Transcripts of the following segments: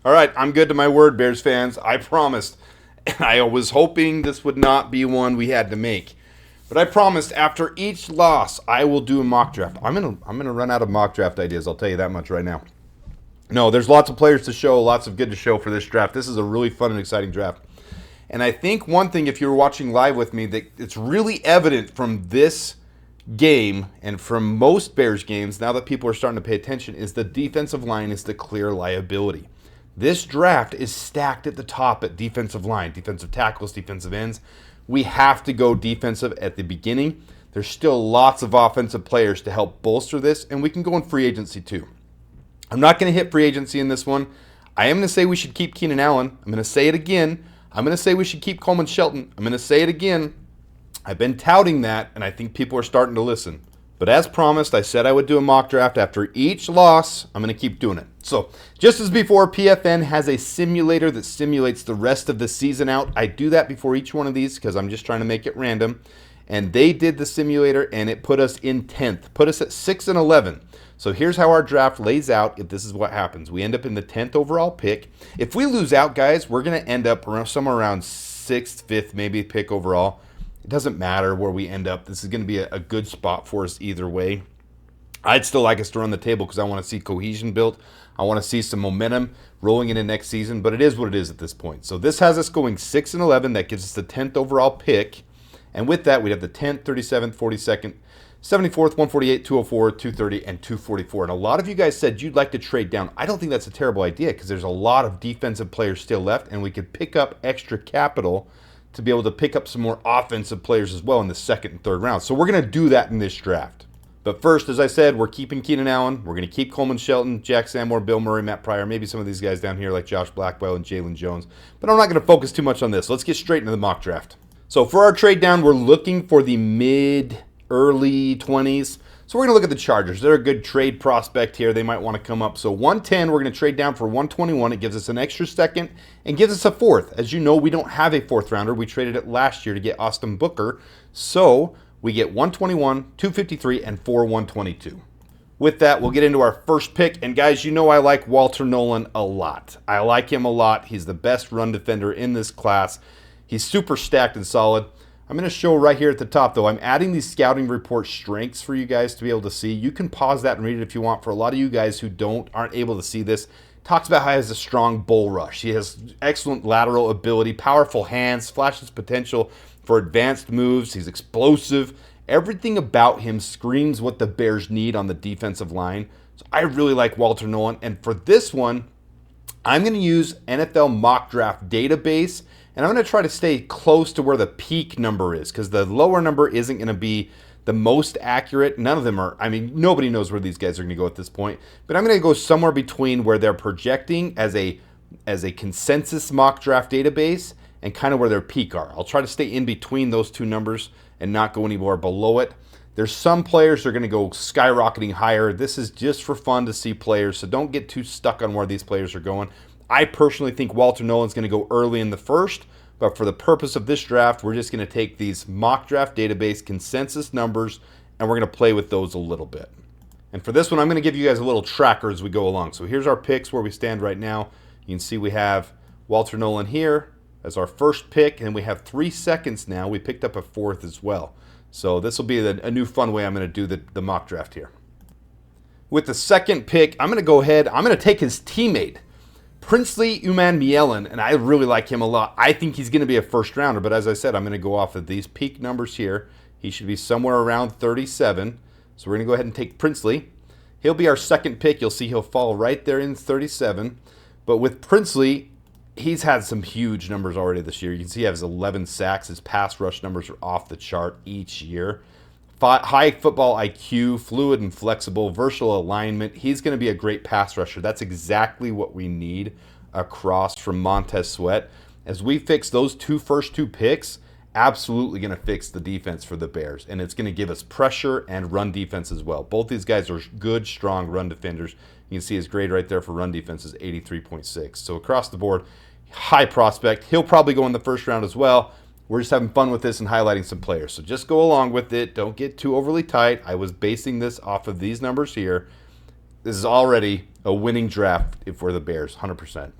All right, I'm good to my word, Bears fans. I promised. And I was hoping this would not be one we had to make. But I promised after each loss, I will do a mock draft. I'm gonna run out of mock draft ideas. I'll tell you that much right now. No, there's lots of players to show, lots of good to show for this draft. This is a really fun and exciting draft. And I think one thing, if you were watching live with me, that it's really evident from this game and from most Bears games, now that people are starting to pay attention, is the defensive line is the clear liability. This draft is stacked at the top at defensive line, defensive tackles, defensive ends. We have to go defensive at the beginning. There's still lots of offensive players to help bolster this, and we can go in free agency too. I'm not going to hit free agency in this one. I am going to say we should keep Keenan Allen. I'm going to say it again. I'm going to say we should keep Coleman Shelton. I'm going to say it again. I've been touting that, and I think people are starting to listen. But as promised, I said I would do a mock draft after each loss. I'm going to keep doing it. So, just as before, PFN has a simulator that simulates the rest of the season out. I do that before each one of these because I'm just trying to make it random. And they did the simulator, and it put us in 10th. Put us at 6-11. So here's how our draft lays out if this is what happens. We end up in the 10th overall pick. If we lose out, guys, we're going to end up somewhere around 6th, 5th, maybe pick overall. It doesn't matter where we end up. This is going to be a good spot for us either way. I'd still like us to run the table because I want to see cohesion built. I want to see some momentum rolling into next season, but it is what it is at this point. So this has us going 6-11. That gives us the 10th overall pick. And with that, we'd have the 10th, 37th, 42nd, 74th, 148, 204, 230, and 244. And a lot of you guys said you'd like to trade down. I don't think that's a terrible idea because there's a lot of defensive players still left, and we could pick up extra capital to be able to pick up some more offensive players as well in the second and third round. So we're going to do that in this draft. But first, as I said, we're keeping Keenan Allen. We're going to keep Coleman Shelton, Jack Sanborn, Bill Murray, Matt Pryor, maybe some of these guys down here like Josh Blackwell and Jalen Jones. But I'm not going to focus too much on this. Let's get straight into the mock draft. So for our trade down, we're looking for the mid-early 20s. So we're going to look at the Chargers. They're a good trade prospect here. They might want to come up. So 110, we're going to trade down for 121. It gives us an extra second and gives us a fourth. As you know, we don't have a fourth rounder. We traded it last year to get Austin Booker. So we get 121, 253, and 122. With that, we'll get into our first pick. And guys, you know I like Walter Nolan a lot. I like him a lot. He's the best run defender in this class. He's super stacked and solid. I'm going to show right here at the top, though. I'm adding these scouting report strengths for you guys to be able to see. You can pause that and read it if you want. For a lot of you guys who aren't able to see this, talks about how he has a strong bull rush. He has excellent lateral ability, powerful hands, flashes potential for advanced moves. He's explosive. Everything about him screams what the Bears need on the defensive line. So I really like Walter Nolan. And for this one, I'm going to use NFL Mock Draft Database. And I'm going to try to stay close to where the peak number is because the lower number isn't going to be the most accurate. None of them are. I mean, nobody knows where these guys are going to go at this point. But I'm going to go somewhere between where they're projecting as a consensus mock draft database and kind of where their peak are. I'll try to stay in between those two numbers and not go anywhere below it. There's some players that are going to go skyrocketing higher. This is just for fun to see players, so don't get too stuck on where these players are going. I personally think Walter Nolan's going to go early in the first, but for the purpose of this draft, we're just going to take these mock draft database consensus numbers, and we're going to play with those a little bit. And for this one, I'm going to give you guys a little tracker as we go along. So here's our picks where we stand right now. You can see we have Walter Nolan here as our first pick, and we have 3 seconds now. We picked up a fourth as well. So this will be a new fun way I'm going to do the mock draft here. With the second pick, I'm going to go ahead. I'm going to take his teammate, Princely Umanmielen, and I really like him a lot. I think he's going to be a first rounder, but as I said, I'm going to go off of these peak numbers here. He should be somewhere around 37. So we're going to go ahead and take Princely. He'll be our second pick. You'll see he'll fall right there in 37. But with Princely, he's had some huge numbers already this year. You can see he has 11 sacks. His pass rush numbers are off the chart each year. High football IQ, fluid and flexible, versatile alignment. He's going to be a great pass rusher. That's exactly what we need across from Montez Sweat. As we fix those first two picks, absolutely going to fix the defense for the Bears. And it's going to give us pressure and run defense as well. Both these guys are good, strong run defenders. You can see his grade right there for run defense is 83.6. So across the board, high prospect. He'll probably go in the first round as well. We're just having fun with this and highlighting some players. So just go along with it. Don't get too overly tight. I was basing this off of these numbers here. This is already a winning draft if we're the Bears, 100%.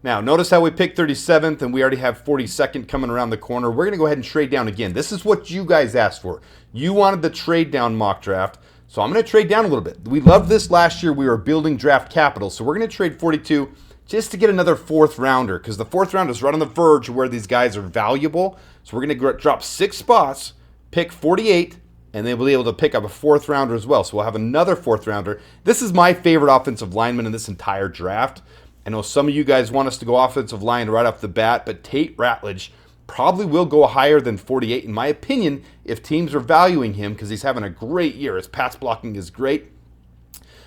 Now, notice how we picked 37th and we already have 42nd coming around the corner. We're going to go ahead and trade down again. This is what you guys asked for. You wanted the trade down mock draft, so I'm going to trade down a little bit. We loved this last year. We were building draft capital, so we're going to trade 42 just to get another fourth rounder, because the fourth round is right on the verge of where these guys are valuable. So we're going to drop 6 spots, pick 48, and then we'll be able to pick up a fourth rounder as well. So we'll have another fourth rounder. This is my favorite offensive lineman in this entire draft. I know some of you guys want us to go offensive line right off the bat, but Tate Ratledge probably will go higher than 48, in my opinion, if teams are valuing him, because he's having a great year. His pass blocking is great.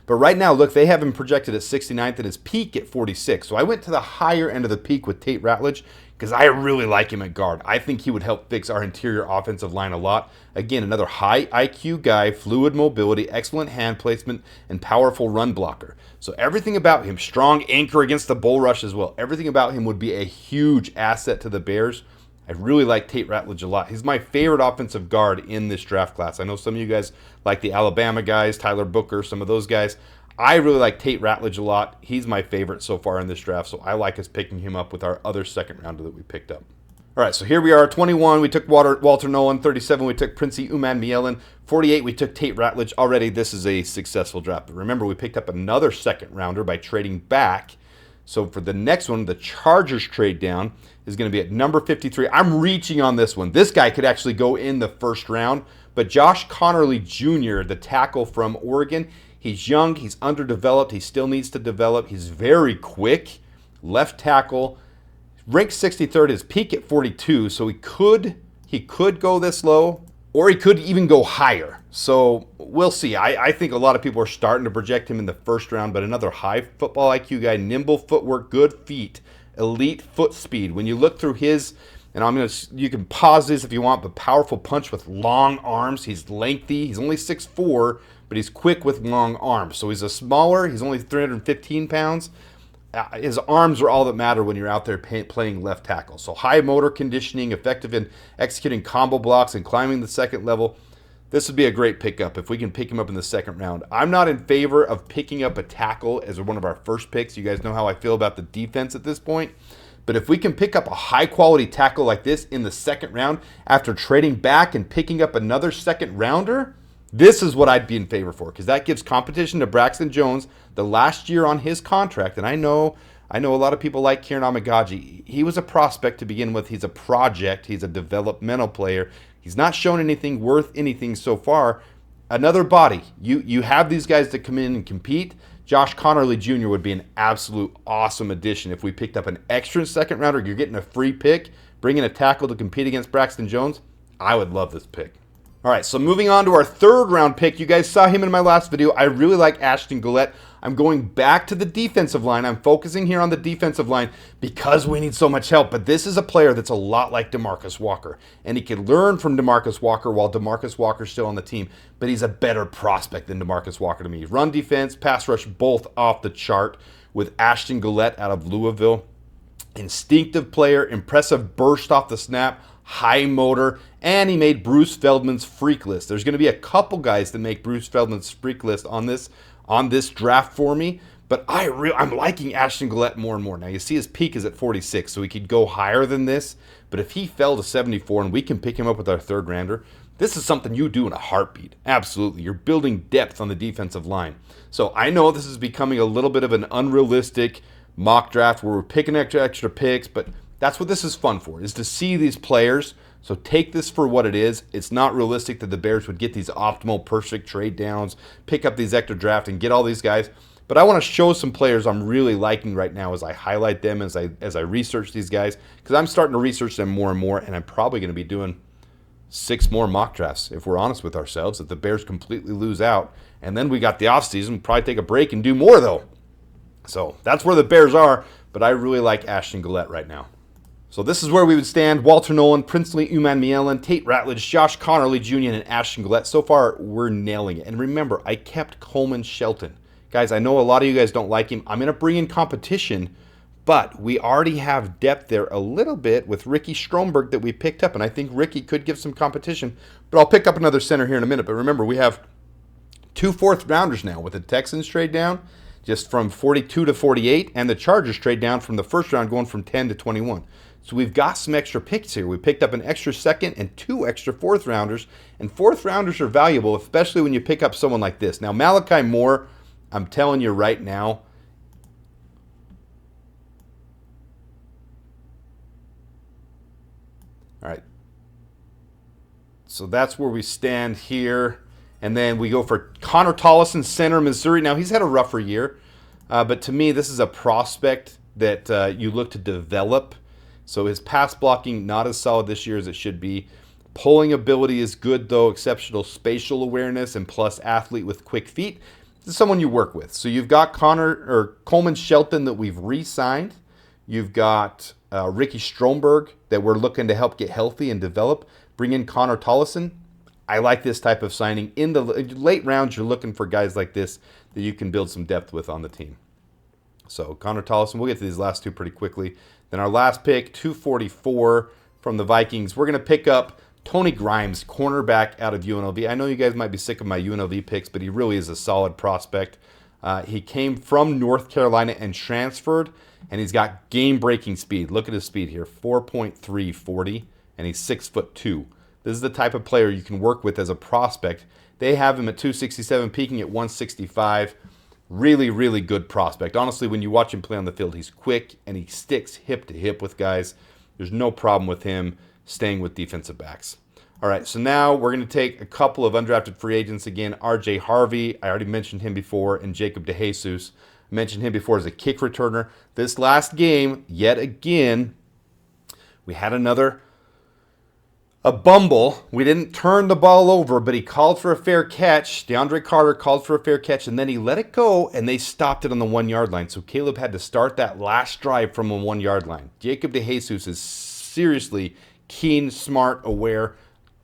But right now, look, they have him projected at 69th and his peak at 46. So I went to the higher end of the peak with Tate Ratledge because I really like him at guard. I think he would help fix our interior offensive line a lot. Again, another high IQ guy, fluid mobility, excellent hand placement, and powerful run blocker. So everything about him, strong anchor against the bull rush as well. Everything about him would be a huge asset to the Bears. I really like Tate Ratledge a lot. He's my favorite offensive guard in this draft class. I know some of you guys like the Alabama guys, Tyler Booker, some of those guys. I really like Tate Ratledge a lot. He's my favorite so far in this draft, so I like us picking him up with our other second rounder that we picked up. All right, so here we are, 21, we took Walter Nolan. 37, we took Princey Umanmielen. 48, we took Tate Ratledge. Already, this is a successful draft. But remember, we picked up another second rounder by trading back. So for the next one, the Chargers trade down is going to be at number 53. I'm reaching on this one. This guy could actually go in the first round. But Josh Connerly Jr., the tackle from Oregon, he's young, he's underdeveloped, he still needs to develop. He's very quick, left tackle, ranked 63rd, his peak at 42, so he could go this low, or he could even go higher. So we'll see. I think a lot of people are starting to project him in the first round, but another high football IQ guy, nimble footwork, good feet, elite foot speed. When you look through his, and you can pause this if you want, but powerful punch with long arms. He's lengthy. He's only 6'4", but he's quick with long arms. So he's he's only 315 pounds. His arms are all that matter when you're out there playing left tackle. So high motor conditioning, effective in executing combo blocks and climbing the second level. This would be a great pickup if we can pick him up in the second round. I'm not in favor of picking up a tackle as one of our first picks. You guys know how I feel about the defense at this point. But if we can pick up a high-quality tackle like this in the second round after trading back and picking up another second rounder, this is what I'd be in favor for, because that gives competition to Braxton Jones the last year on his contract. And I know a lot of people like Kieran Amagaji. He was a prospect to begin with. He's a project. He's a developmental player. He's not shown anything worth anything so far. Another body. You have these guys that come in and compete. Josh Connerly Jr. would be an absolute awesome addition if we picked up an extra second rounder. You're getting a free pick, bringing a tackle to compete against Braxton Jones. I would love this pick. All right, so moving on to our third round pick. You guys saw him in my last video. I really like Ashton Gillette. I'm going back to the defensive line. I'm focusing here on the defensive line because we need so much help. But this is a player that's a lot like DeMarcus Walker. And he can learn from DeMarcus Walker while DeMarcus Walker's still on the team. But he's a better prospect than DeMarcus Walker to me. Run defense, pass rush, both off the chart with Ashton Gillette out of Louisville. Instinctive player, impressive burst off the snap, high motor, and he made Bruce Feldman's freak list. There's going to be a couple guys that make Bruce Feldman's freak list on this draft for me, but I'm liking Ashton Gillette more and more. Now, you see his peak is at 46, so he could go higher than this, but if he fell to 74 and we can pick him up with our third rounder, this is something you do in a heartbeat. Absolutely. You're building depth on the defensive line. So I know this is becoming a little bit of an unrealistic mock draft where we're picking extra picks, but that's what this is fun for, is to see these players. So take this for what it is. It's not realistic that the Bears would get these optimal, perfect trade downs, pick up these extra draft, and get all these guys. But I want to show some players I'm really liking right now as I highlight them, as I research these guys, because I'm starting to research them more and more, and I'm probably going to be doing 6 more mock drafts, if we're honest with ourselves, if the Bears completely lose out. And then we got the offseason. We'll probably take a break and do more, though. So that's where the Bears are, but I really like Ashton Gillette right now. So this is where we would stand. Walter Nolan, Princely Umanmielen, Tate Ratledge, Josh Connerly Jr., and Ashton Gillette. So far, we're nailing it. And remember, I kept Coleman Shelton. Guys, I know a lot of you guys don't like him. I'm going to bring in competition, but we already have depth there a little bit with Ricky Stromberg that we picked up, and I think Ricky could give some competition. But I'll pick up another center here in a minute. But remember, we have 2 fourth rounders now with the Texans trade down. just from 42 to 48, and the Chargers trade down from the first round, going from 10 to 21. So we've got some extra picks here. We picked up an extra second and 2 extra fourth rounders, and fourth rounders are valuable, especially when you pick up someone like this. Now, Malachi Moore, I'm telling you right now, all right, so that's where we stand here. And then we go for Connor Tollison, center, Missouri. Now, he's had a rougher year, but to me, this is a prospect that you look to develop. So his pass blocking, not as solid this year as it should be. Pulling ability is good, though. Exceptional spatial awareness and plus athlete with quick feet. This is someone you work with. So you've got Coleman Shelton that we've re-signed. You've got Ricky Stromberg that we're looking to help get healthy and develop. Bring in Connor Tollison. I like this type of signing. In the late rounds, you're looking for guys like this that you can build some depth with on the team. So Connor Tollison, we'll get to these last two pretty quickly. Then our last pick, 244 from the Vikings. We're going to pick up Tony Grimes, cornerback out of UNLV. I know you guys might be sick of my UNLV picks, but he really is a solid prospect. He came from North Carolina and transferred, and he's got game-breaking speed. Look at his speed here, 4.340, and he's 6'2". This is the type of player you can work with as a prospect. They have him at 267, peaking at 165. Really, really good prospect. Honestly, when you watch him play on the field, he's quick and he sticks hip to hip with guys. There's no problem with him staying with defensive backs. All right, so now we're going to take a couple of undrafted free agents again. R.J. Harvey, I already mentioned him before, and Jacob DeJesus. I mentioned him before as a kick returner. This last game, yet again, we had a bumble. We didn't turn the ball over, but he called for a fair catch. DeAndre Carter called for a fair catch, and then he let it go, and they stopped it on the 1 yard line. So Caleb had to start that last drive from a 1 yard line. Jacob DeJesus is seriously keen, smart, aware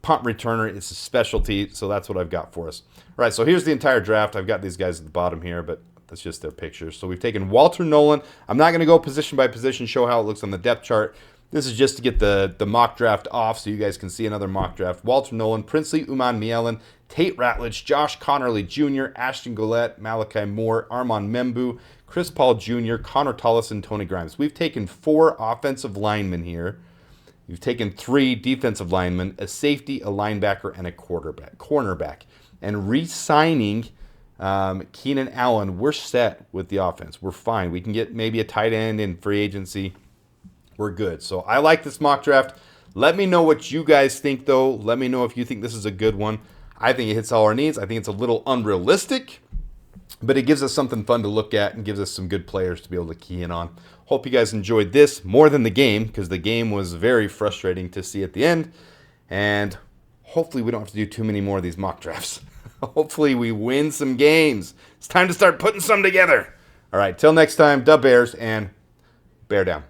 punt returner. It's a specialty, so that's what I've got for us. All right, so here's the entire draft. I've got these guys at the bottom here, but that's just their pictures. So we've taken Walter Nolan. I'm not going to go position by position, show how it looks on the depth chart. This is just to get the mock draft off so you guys can see another mock draft. Walter Nolan, Princely Uman-Mielen, Tate Ratledge, Josh Connerly Jr., Ashton Gollett, Malachi Moore, Armand Membu, Chris Paul Jr., Connor Tollison, Tony Grimes. We've taken 4 offensive linemen here. We've taken 3 defensive linemen, a safety, a linebacker, and a cornerback. And re-signing Keenan Allen, we're set with the offense. We're fine. We can get maybe a tight end in free agency. We're good. So I like this mock draft. Let me know what you guys think, though. Let me know if you think this is a good one. I think it hits all our needs. I think it's a little unrealistic, but it gives us something fun to look at and gives us some good players to be able to key in on. Hope you guys enjoyed this more than the game, because the game was very frustrating to see at the end. And hopefully we don't have to do too many more of these mock drafts. Hopefully we win some games. It's time to start putting some together. All right, till next time, Dub Bears and bear down.